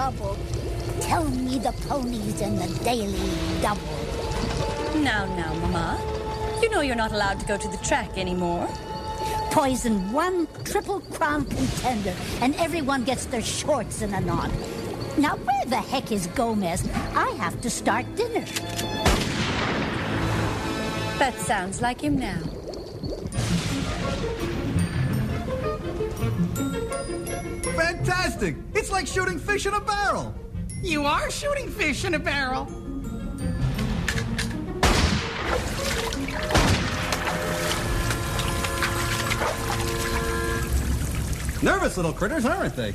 trouble. Tell me the ponies in the Daily Double. Now, Mama. You know you're not allowed to go to the track anymore. Poison one Triple Crown contender, and everyone gets their shorts in a knot. Now, where the heck is Gomez? I have to start dinner. That sounds like him now. Fantastic! It's like shooting fish in a barrel. You are shooting fish in a barrel. Nervous little critters, aren't they?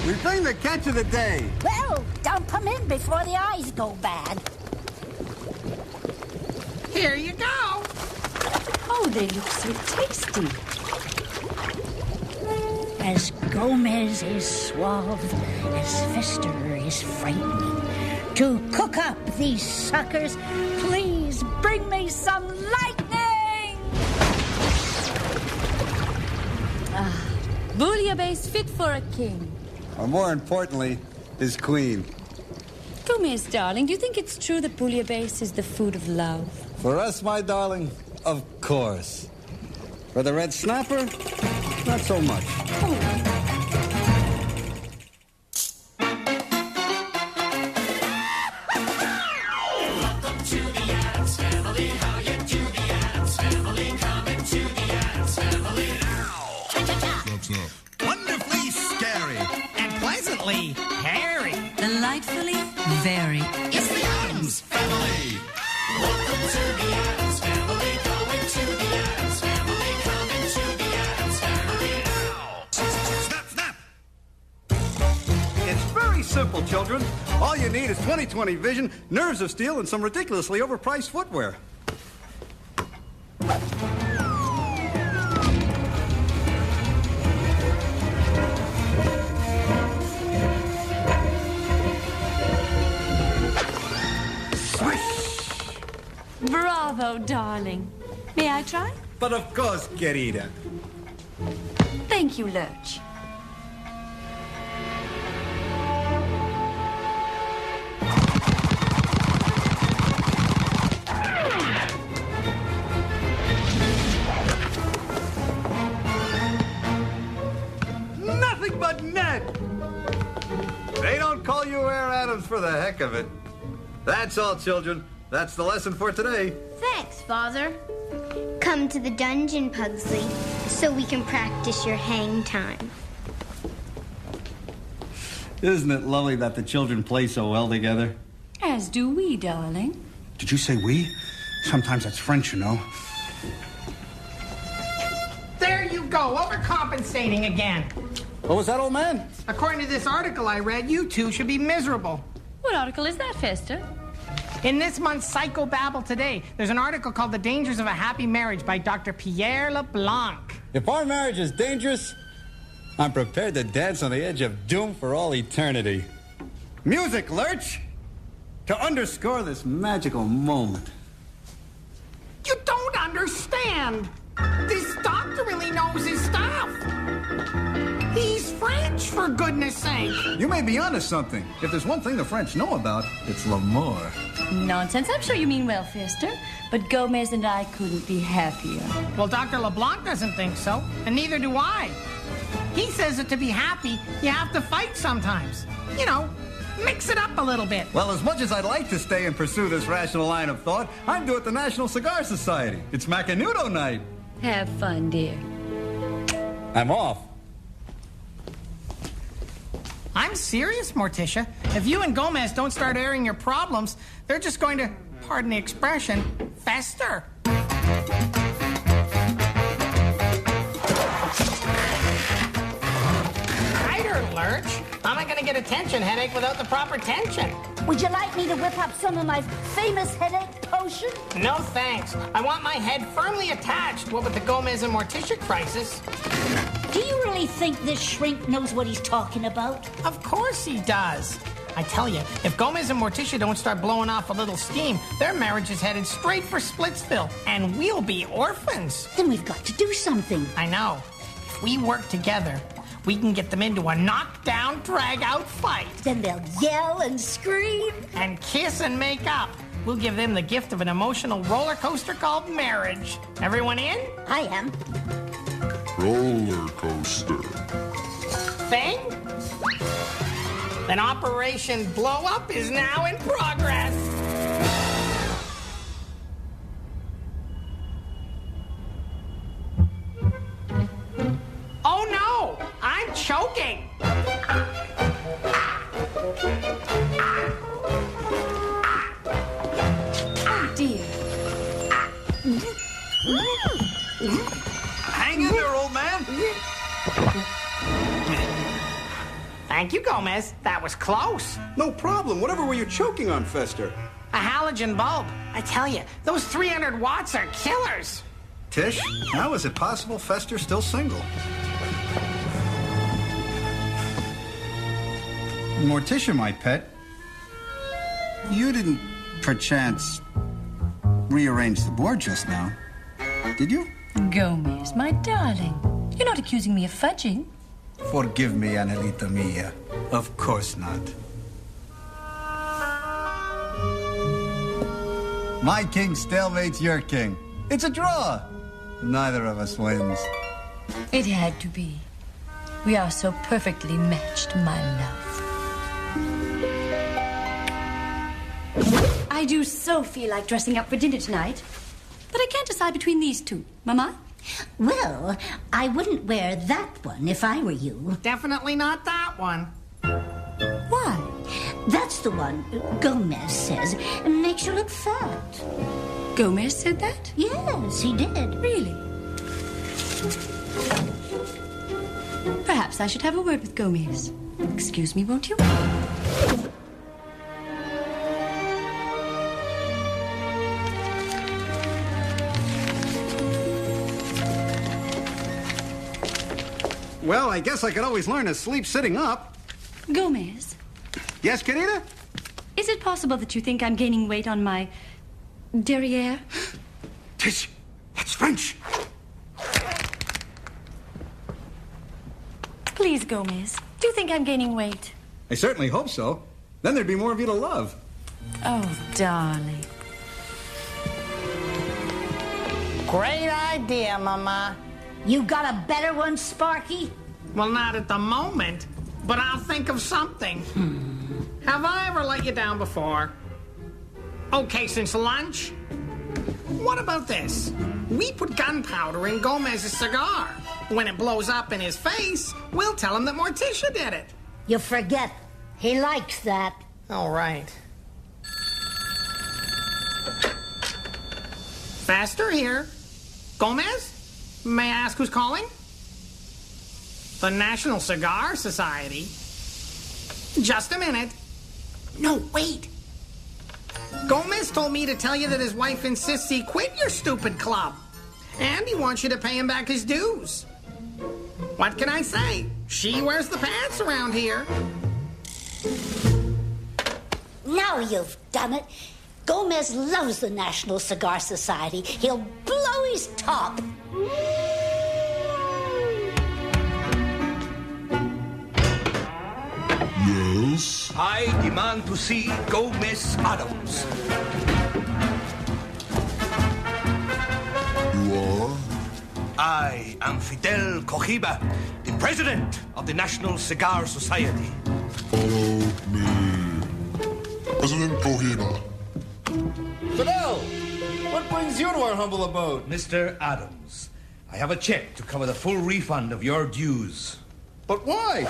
We bring the catch of the day. Well, dump them in before the eyes go bad. Here you go. Oh, they look so tasty. As Gomez is suave, as Fester is frightening. To cook up these suckers, please bring me some lightning! Bouillabaisse fit for a king. Or more importantly, his queen. Gomez, darling, do you think it's true that bouillabaisse is the food of love? For us, my darling, of course. For the red snapper, not so much. Welcome to the Addams Family. How you do, the Addams Family? Coming to the Addams Family now. What's up? Wonderfully scary and pleasantly hairy. Delightfully very. It's the Addams Family. Welcome to the Addams Family. Going to the Addams Family. Coming to the Addams Family now. Snap, snap! It's very simple, children. All you need is 20/20 vision, nerves of steel, and some ridiculously overpriced footwear. Bravo, darling. May I try? But of course, querida. Thank you, Lurch. Nothing but net! They don't call you Air Addams for the heck of it. That's all, children. That's the lesson for today. Thanks, Father. Come to the dungeon, Pugsley, so we can practice your hang time. Isn't it lovely that the children play so well together? As do we, darling. Did you say we? Sometimes that's French, you know. There you go, overcompensating again. What was that, old man? According to this article I read, you two should be miserable. What article is that, Fester? In this month's Psychobabble Today, there's an article called The Dangers of a Happy Marriage by Dr. Pierre Le Blanc. If our marriage is dangerous, I'm prepared to dance on the edge of doom for all eternity. Music, Lurch! To underscore this magical moment. You don't understand. This doctor really knows his stuff. He's French, for goodness sake. You may be onto something. If there's one thing the French know about, it's l'amour. Nonsense. I'm sure you mean well, Fester. But Gomez and I couldn't be happier. Well, Dr. LeBlanc doesn't think so, and neither do I. He says that to be happy, you have to fight sometimes. You know, mix it up a little bit. Well, as much as I'd like to stay and pursue this rational line of thought, I'm due at the National Cigar Society. It's Macanudo night. Have fun, dear. I'm off. I'm serious, Morticia. If you and Gomez don't start airing your problems, they're just going to, pardon the expression, fester. Tighter, Lurch. How am I going to get a tension headache without the proper tension? Would you like me to whip up some of my famous headache potion? No, thanks. I want my head firmly attached, what with the Gomez and Morticia crisis. Do you really think this shrink knows what he's talking about? Of course he does. I tell you, if Gomez and Morticia don't start blowing off a little steam, their marriage is headed straight for Splitsville, and we'll be orphans. Then we've got to do something. I know. If we work together, we can get them into a knockdown, drag-out fight. Then they'll yell and scream. And kiss and make up. We'll give them the gift of an emotional roller coaster called marriage. Everyone in? I am. Roller coaster. Thing? Then Operation Blow Up is now in progress. Oh no! I'm choking! Oh, dear. Hang in there, old man. Thank you, Gomez. That was close. No problem. Whatever were you choking on, Fester? A halogen bulb. I tell you, those 300 watts are killers. Tish, how is it possible Fester's still single? Morticia, my pet, you didn't, perchance, rearrange the board just now, did you? Gomez, my darling. You're not accusing me of fudging. Forgive me, Angelita mia. Of course not. My king stalemates your king. It's a draw. Neither of us wins. It had to be. We are so perfectly matched, my love. I do so feel like dressing up for dinner tonight. But I can't decide between these two. Mama? Well, I wouldn't wear that one if I were you. Definitely not that one. Why? That's the one Gomez says makes you look fat. Gomez said that? Yes, he did. Really? Perhaps I should have a word with Gomez. Excuse me, won't you? Well, I guess I could always learn to sleep sitting up. Gomez, Yes, querida? is it possible that you think I'm gaining weight on my derriere? Tish, that's French. Please, Gomez, do you think I'm gaining weight? I certainly hope so. Then there'd be more of you to love. Oh, darling. Great idea, Mama. You got a better one, Sparky? Well, not at the moment, but I'll think of something. Have I ever let you down before? Okay, since lunch? What about this? We put gunpowder in Gomez's cigar. When it blows up in his face, we'll tell him that Morticia did it. You forget. He likes that. All right. Faster here. Gomez? May I ask who's calling? The National Cigar Society. Just a minute. No, wait. Gomez told me to tell you that his wife insists he quit your stupid club. And he wants you to pay him back his dues. What can I say? She wears the pants around here. Now you've done it. Gomez loves the National Cigar Society. He'll blow his top. Yes? I demand to see Gomez Addams. You are? I am Fidel Cohiba, the president of the National Cigar Society. Follow me. President Cohiba. Fidel, what brings you to our humble abode? Mr. Addams, I have a check to cover the full refund of your dues. But why?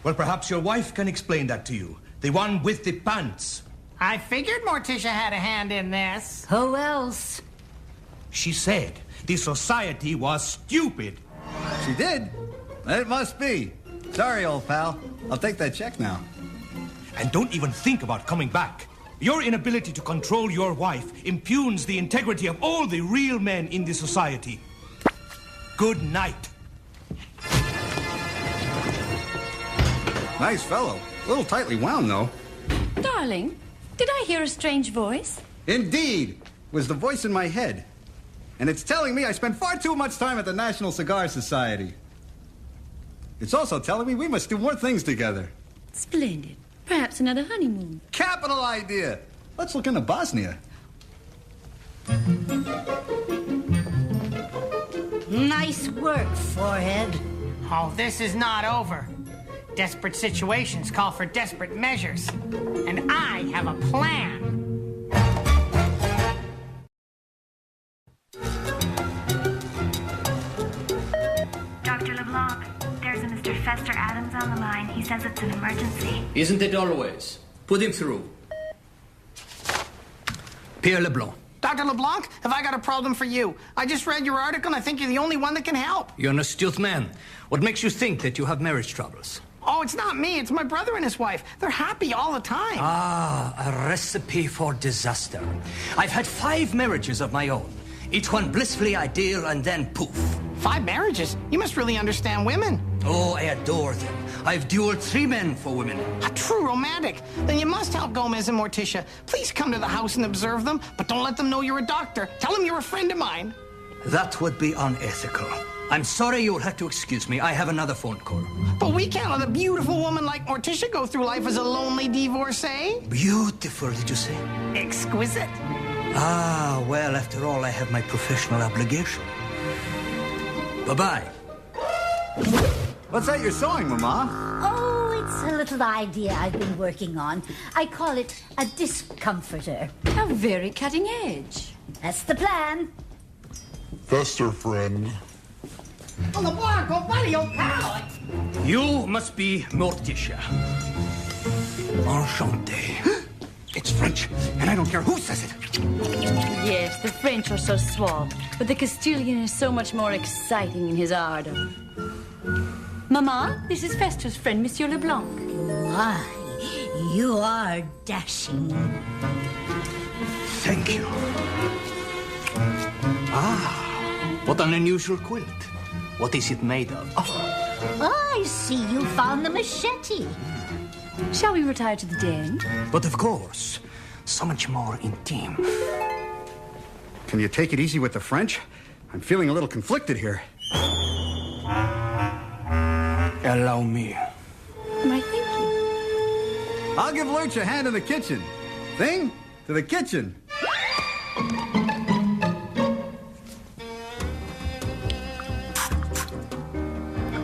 Well, perhaps your wife can explain that to you. The one with the pants. I figured Morticia had a hand in this. Who else? She said the society was stupid. She did? It must be. Sorry, old pal. I'll take that check now. And don't even think about coming back. Your inability to control your wife impugns the integrity of all the real men in the society. Good night. Nice fellow. A little tightly wound, though. Darling, did I hear a strange voice? Indeed. It was the voice in my head. And it's telling me I spend far too much time at the National Cigar Society. It's also telling me we must do more things together. Splendid. Perhaps another honeymoon. Capital idea. Let's look into Bosnia. Nice work, Forehead. Oh, this is not over. Desperate situations call for desperate measures. And I have a plan. Dr. Le Blanc, there's a Mr. Fester Addams on the line. He says it's an emergency. Isn't it always? Put him through. Pierre Le Blanc. Dr. LeBlanc, have I got a problem for you? I just read your article and I think you're the only one that can help. You're an astute man. What makes you think that you have marriage troubles? Oh, it's not me. It's my brother and his wife. They're happy all the time. Ah, a recipe for disaster. I've had 5 marriages of my own. Each one blissfully ideal and then poof. 5 marriages? You must really understand women. Oh, I adore them. I've dueled 3 men for women. A true romantic. Then you must help Gomez and Morticia. Please come to the house and observe them, but don't let them know you're a doctor. Tell them you're a friend of mine. That would be unethical. I'm sorry, you'll have to excuse me. I have another phone call. But we can't let a beautiful woman like Morticia go through life as a lonely divorcee. Beautiful, did you say? Exquisite. Ah, well, after all, I have my professional obligation. Bye-bye. What's that you're sewing, Mama? Oh, it's a little idea I've been working on. I call it a discomforter. How very cutting edge. That's the plan. Fester, friend. Oh, LeBlanc, oh, buddy, oh, pal. You must be Morticia. Enchanté. It's French, and I don't care who says it. Yes, the French are so suave, but the Castilian is so much more exciting in his ardor. Mama, this is Fester's friend, Monsieur Leblanc. Why, you are dashing. Thank you. Ah, what an unusual quilt. What is it made of? Oh. I see you found the machete. Shall we retire to the den? But of course, so much more intimate. Can you take it easy with the French? I'm feeling a little conflicted here. Allow me. Why, thank you. I'll give Lurch a hand in the kitchen. Thing, to the kitchen.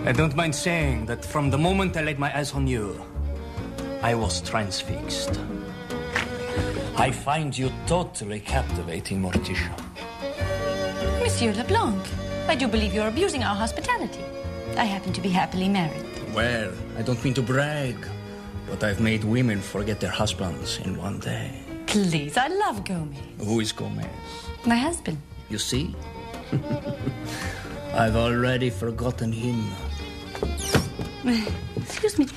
I don't mind saying that from the moment I laid my eyes on you, I was transfixed. I find you totally captivating, Morticia. Monsieur Leblanc, I do believe you're abusing our hospitality. I happen to be happily married. Well, I don't mean to brag, but I've made women forget their husbands in one day. Please, I love Gomez. Who is Gomez? My husband. You see? I've already forgotten him. Excuse me.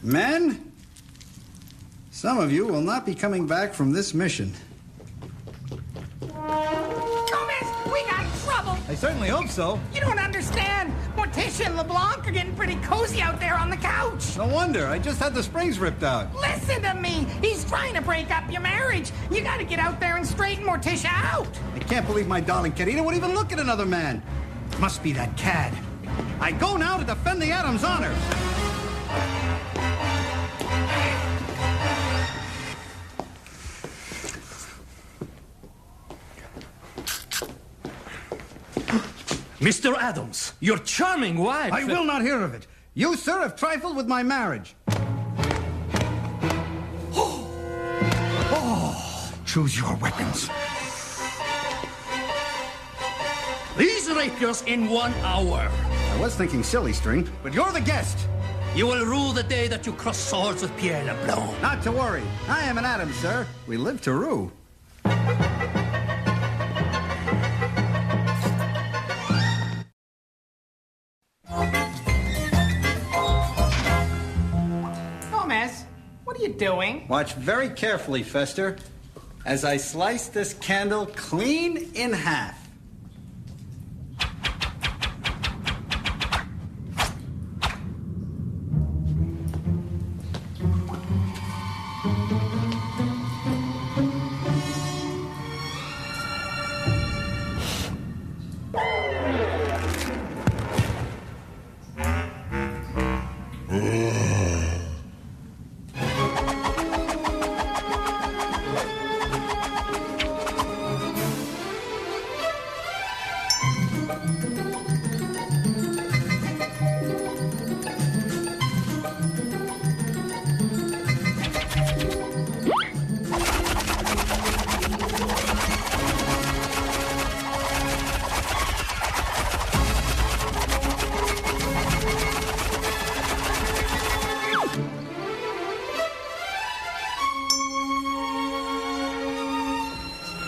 Men, some of you will not be coming back from this mission. Gomez, we got trouble. I certainly hope so. You don't understand. Morticia and LeBlanc are getting pretty cozy out there on the couch. No wonder. I just had the springs ripped out. Listen to me. He's trying to break up your marriage. You got to get out there and straighten Morticia out. I can't believe my darling Carita would even look at another man. Must be that cad. I go now to defend the Addams' honor. Mr. Addams, your charming wife... I will not hear of it. You, sir, have trifled with my marriage. Choose your weapons. These rapiers in 1 hour. I was thinking silly string, but you're the guest. You will rue the day that you cross swords with Pierre Le Blanc. Not to worry. I am an Addams, sir. We live to rue. Gomez, what are you doing? Watch very carefully, Fester, as I slice this candle clean in half.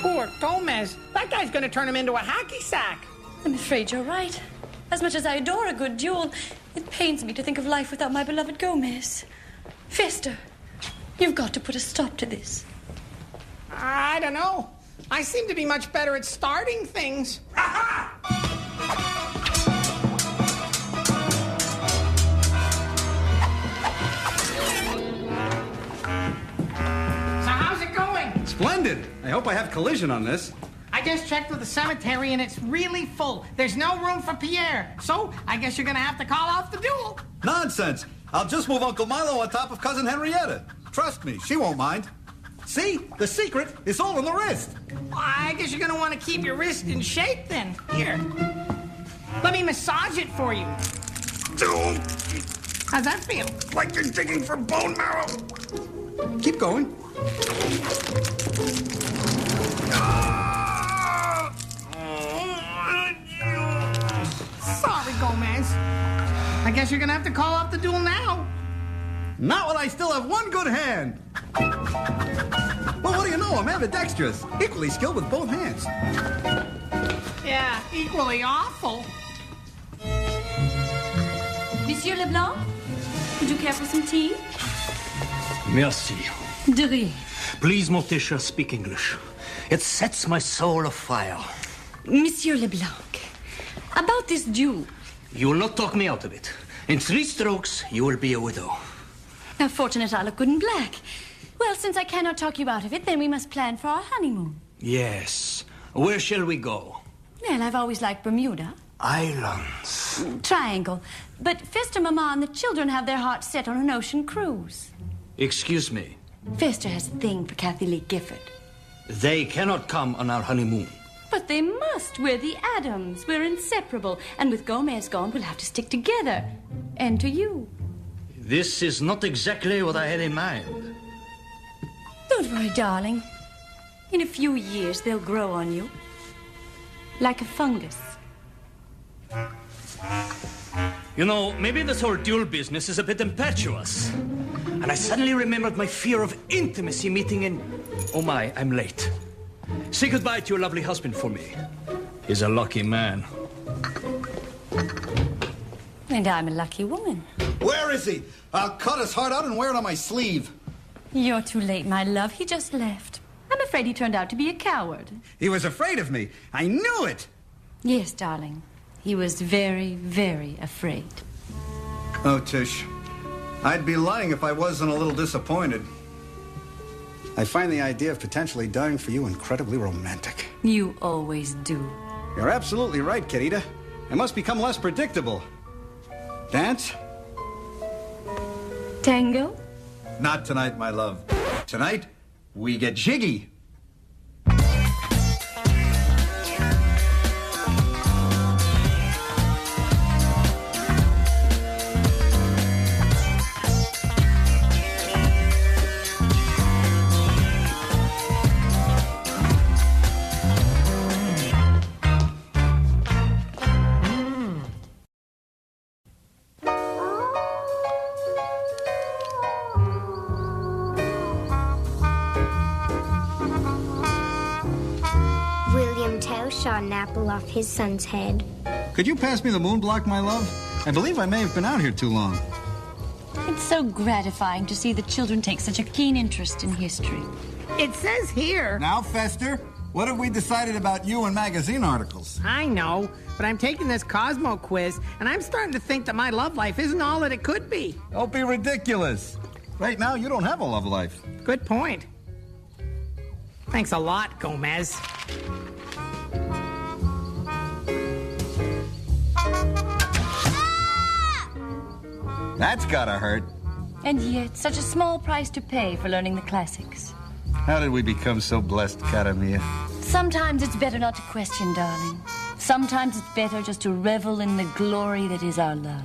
Poor Gomez. That guy's gonna turn him into a hacky sack. I'm afraid you're right. As much as I adore a good duel, it pains me to think of life without my beloved Gomez. Fester, you've got to put a stop to this. I don't know. I seem to be much better at starting things. So how's it going? Splendid. I hope I have collision on this. I just checked with the cemetery and it's really full. There's no room for Pierre. So I guess you're gonna have to call off the duel. Nonsense. I'll just move Uncle Milo on top of Cousin Henrietta. Trust me, she won't mind. See? The secret is all in the wrist. I guess you're gonna want to keep your wrist in shape then. Here. Let me massage it for you. How's that feel? Like you're digging for bone marrow. Keep going. Sorry, Gomez. I guess you're gonna have to call off the duel now. Not when I still have one good hand. Well, what do you know? I'm ambidextrous. Equally skilled with both hands. Yeah, equally awful. Monsieur Le Blanc, would you care for some tea? Merci. De rien. Please, Morticia, speak English. It sets my soul afire. Monsieur Le Blanc, about this duel. You will not talk me out of it. In 3 strokes, you will be a widow. How fortunate I look good in black. Well, since I cannot talk you out of it, then we must plan for our honeymoon. Yes. Where shall we go? Well, I've always liked Bermuda. Islands. Triangle. But Fester, Mama, and the children have their hearts set on an ocean cruise. Excuse me. Fester has a thing for Kathy Lee Gifford. They cannot come on our honeymoon. But they must. We're the Addams. We're inseparable. And with Gomez gone, we'll have to stick together. And to you. This is not exactly what I had in mind. Don't worry, darling. In a few years, they'll grow on you. Like a fungus. You know, maybe this whole duel business is a bit impetuous. And I suddenly remembered my fear of intimacy meeting in... Oh my, I'm late. Say goodbye to your lovely husband for me. He's a lucky man. And I'm a lucky woman. Where is he? I'll cut his heart out and wear it on my sleeve. You're too late, my love. He just left. I'm afraid he turned out to be a coward. He was afraid of me. I knew it. Yes, darling. He was very, very afraid. Oh, Tish. I'd be lying if I wasn't a little disappointed. I find the idea of potentially dying for you incredibly romantic. You always do. You're absolutely right, Kitita. It must become less predictable. Dance? Tango? Not tonight, my love. Tonight, we get jiggy. Shot an apple off his son's head. Could you pass me the moon block, my love? I believe I may have been out here too long. It's so gratifying to see the children take such a keen interest in history. It says here... Now, Fester, what have we decided about you and magazine articles? I know, but I'm taking this Cosmo quiz, and I'm starting to think that my love life isn't all that it could be. Don't be ridiculous. Right now, you don't have a love life. Good point. Thanks a lot, Gomez. That's gotta hurt. And yet, such a small price to pay for learning the classics. How did we become so blessed, cara mia? Sometimes it's better not to question, darling. Sometimes it's better just to revel in the glory that is our love.